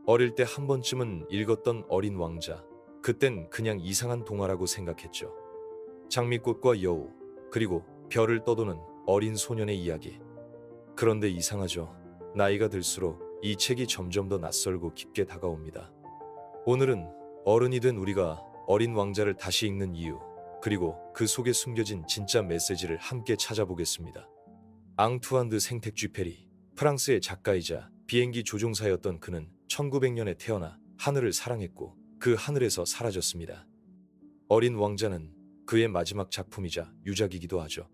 어릴 때 한 번쯤은 읽었던 어린 왕자. 그땐 그냥 이상한 동화라고 생각했죠. 장미꽃과 여우, 그리고 별을 떠도는 어린 소년의 이야기. 그런데 이상하죠. 나이가 들수록 이 책이 점점 더 낯설고 깊게 다가옵니다. 오늘은 어른이 된 우리가 어린 왕자를 다시 읽는 이유, 그리고 그 속에 숨겨진 진짜 메시지를 함께 찾아보겠습니다. 앙투안 드 생텍쥐페리, 프랑스의 작가이자 비행기 조종사였던 그는 1900년에 태어나 하늘을 사랑했고 그 하늘에서 사라졌습니다. 어린 왕자는 그의 마지막 작품이자 유작이기도 하죠.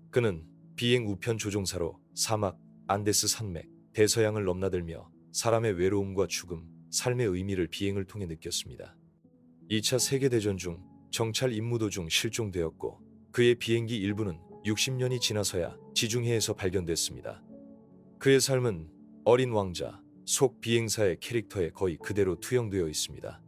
그는 비행 우편 조종사로 사막, 안데스 산맥, 대서양을 넘나들며 사람의 외로움과 죽음, 삶의 의미를 비행을 통해 느꼈습니다. 2차 세계대전 중 정찰 임무 도중 실종되었고 그의 비행기 일부는 60년이 지나서야 지중해에서 발견됐습니다. 그의 삶은 어린 왕자, 속 비행사의 캐릭터에 거의 그대로 투영되어 있습니다.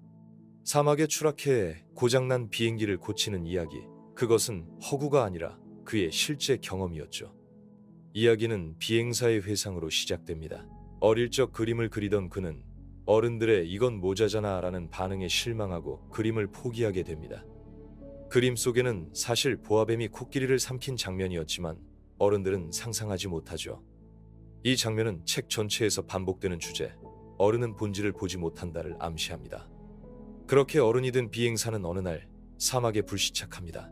사막에 추락해 고장난 비행기를 고치는 이야기, 그것은 허구가 아니라 그의 실제 경험이었죠. 이야기는 비행사의 회상으로 시작됩니다. 어릴 적 그림을 그리던 그는 어른들의 "이건 모자잖아" 라는 반응에 실망하고 그림을 포기하게 됩니다. 그림 속에는 사실 보아뱀이 코끼리를 삼킨 장면이었지만 어른들은 상상하지 못하죠. 이 장면은 책 전체에서 반복되는 주제, 어른은 본질을 보지 못한다를 암시합니다. 그렇게 어른이 된 비행사는 어느 날 사막에 불시착합니다.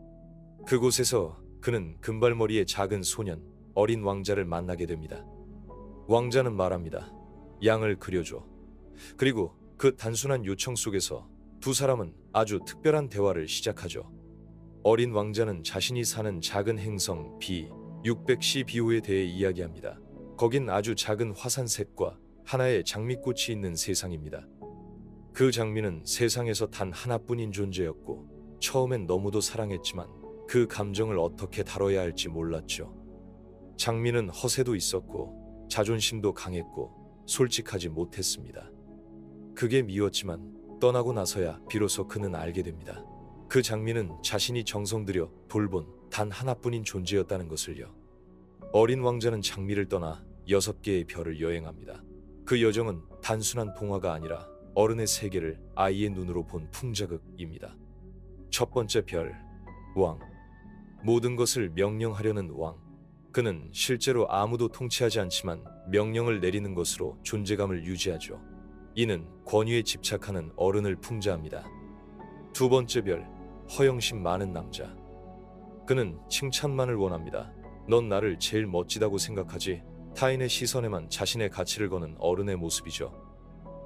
그곳에서 그는 금발머리의 작은 소년, 어린 왕자를 만나게 됩니다. 왕자는 말합니다. "양을 그려줘." 그리고 그 단순한 요청 속에서 두 사람은 아주 특별한 대화를 시작하죠. 어린 왕자는 자신이 사는 작은 행성 B600cBO에 대해 이야기합니다. 거긴 아주 작은 화산셋과 하나의 장미꽃이 있는 세상입니다. 그 장미는 세상에서 단 하나뿐인 존재였고 처음엔 너무도 사랑했지만 그 감정을 어떻게 다뤄야 할지 몰랐죠. 장미는 허세도 있었고 자존심도 강했고 솔직하지 못했습니다. 그게 미웠지만 떠나고 나서야 비로소 그는 알게 됩니다. 그 장미는 자신이 정성 들여 돌본 단 하나뿐인 존재였다는 것을요. 어린 왕자는 장미를 떠나 6개의 별을 여행합니다. 그 여정은 단순한 동화가 아니라 어른의 세계를 아이의 눈으로 본 풍자극입니다. 첫 번째 별, 왕. 모든 것을 명령하려는 왕. 그는 실제로 아무도 통치하지 않지만 명령을 내리는 것으로 존재감을 유지하죠. 이는 권위에 집착하는 어른을 풍자합니다. 두 번째 별, 허영심 많은 남자. 그는 칭찬만을 원합니다. "넌 나를 제일 멋지다고 생각하지?" 타인의 시선에만 자신의 가치를 거는 어른의 모습이죠.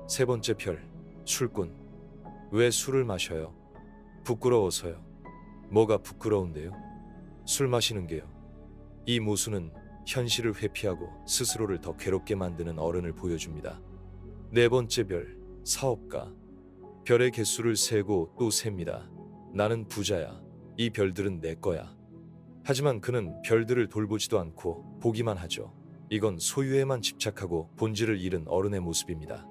세 번째 별, 술꾼. "왜 술을 마셔요?" "부끄러워서요." "뭐가 부끄러운데요?" "술 마시는 게요." 이 모순은 현실을 회피하고 스스로를 더 괴롭게 만드는 어른을 보여줍니다. 네 번째 별, 사업가. 별의 개수를 세고 또 셉니다. "나는 부자야. 이 별들은 내 거야." 하지만 그는 별들을 돌보지도 않고 보기만 하죠. 이건 소유에만 집착하고 본질을 잃은 어른의 모습입니다.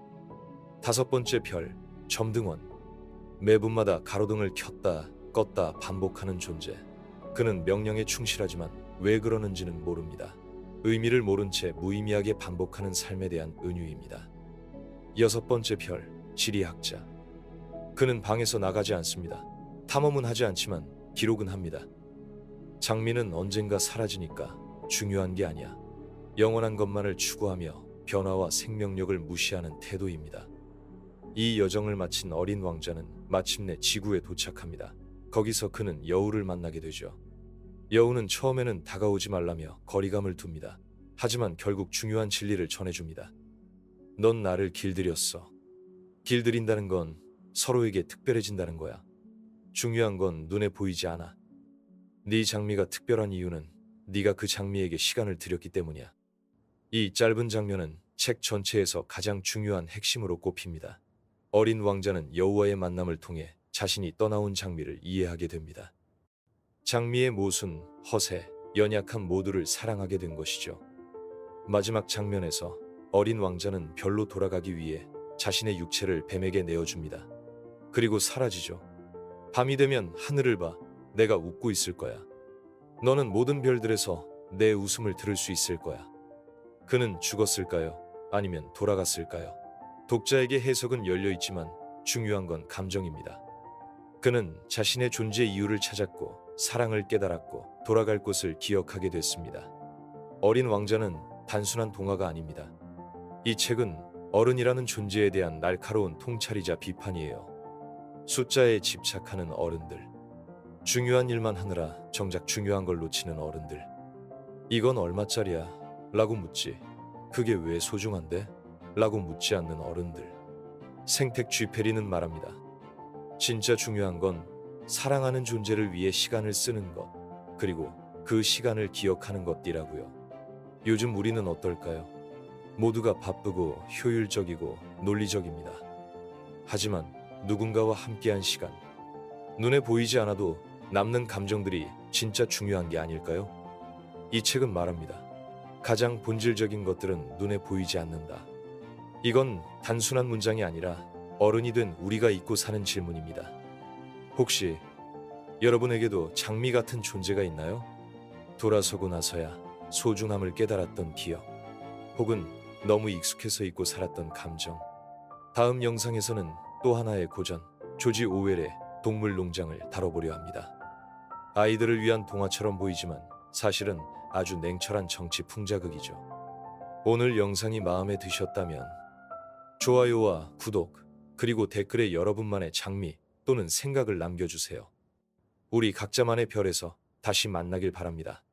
다섯 번째 별, 점등원. 매분마다 가로등을 켰다 껐다 반복하는 존재. 그는 명령에 충실하지만 왜 그러는지는 모릅니다. 의미를 모른 채 무의미하게 반복하는 삶에 대한 은유입니다. 여섯 번째 별, 지리학자. 그는 방에서 나가지 않습니다. 탐험은 하지 않지만 기록은 합니다. 장미는 언젠가 사라지니까 중요한 게 아니야. 영원한 것만을 추구하며 변화와 생명력을 무시하는 태도입니다. 이 여정을 마친 어린 왕자는 마침내 지구에 도착합니다. 거기서 그는 여우를 만나게 되죠. 여우는 처음에는 다가오지 말라며 거리감을 둡니다. 하지만 결국 중요한 진리를 전해줍니다. "넌 나를 길들였어. 길들인다는 건 서로에게 특별해진다는 거야. 중요한 건 눈에 보이지 않아. 네 장미가 특별한 이유는 네가 그 장미에게 시간을 들였기 때문이야." 이 짧은 장면은 책 전체에서 가장 중요한 핵심으로 꼽힙니다. 어린 왕자는 여우와의 만남을 통해 자신이 떠나온 장미를 이해하게 됩니다. 장미의 모순, 허세, 연약함 모두를 사랑하게 된 것이죠. 마지막 장면에서 어린 왕자는 별로 돌아가기 위해 자신의 육체를 뱀에게 내어줍니다. 그리고 사라지죠. "밤이 되면 하늘을 봐. 내가 웃고 있을 거야. 너는 모든 별들에서 내 웃음을 들을 수 있을 거야." 그는 죽었을까요? 아니면 돌아갔을까요? 독자에게 해석은 열려 있지만 중요한 건 감정입니다. 그는 자신의 존재 이유를 찾았고 사랑을 깨달았고 돌아갈 곳을 기억하게 됐습니다. 어린 왕자는 단순한 동화가 아닙니다. 이 책은 어른이라는 존재에 대한 날카로운 통찰이자 비판이에요. 숫자에 집착하는 어른들, 중요한 일만 하느라 정작 중요한 걸 놓치는 어른들. 이건 얼마짜리야? 라고 묻지. 그게 왜 소중한데? 라고 묻지 않는 어른들. 생텍 쥐페리는 말합니다. 진짜 중요한 건 사랑하는 존재를 위해 시간을 쓰는 것, 그리고 그 시간을 기억하는 것이라고요. 요즘 우리는 어떨까요? 모두가 바쁘고 효율적이고 논리적입니다. 하지만 누군가와 함께한 시간, 눈에 보이지 않아도 남는 감정들이 진짜 중요한 게 아닐까요? 이 책은 말합니다. 가장 본질적인 것들은 눈에 보이지 않는다. 이건 단순한 문장이 아니라 어른이 된 우리가 잊고 사는 질문입니다. 혹시 여러분에게도 장미 같은 존재가 있나요? 돌아서고 나서야 소중함을 깨달았던 기억, 혹은 너무 익숙해서 잊고 살았던 감정. 다음 영상에서는 또 하나의 고전, 조지 오웰의 동물 농장을 다뤄보려 합니다. 아이들을 위한 동화처럼 보이지만 사실은 아주 냉철한 정치 풍자극이죠. 오늘 영상이 마음에 드셨다면 좋아요와 구독, 그리고 댓글에 여러분만의 장미 또는 생각을 남겨주세요. 우리 각자만의 별에서 다시 만나길 바랍니다.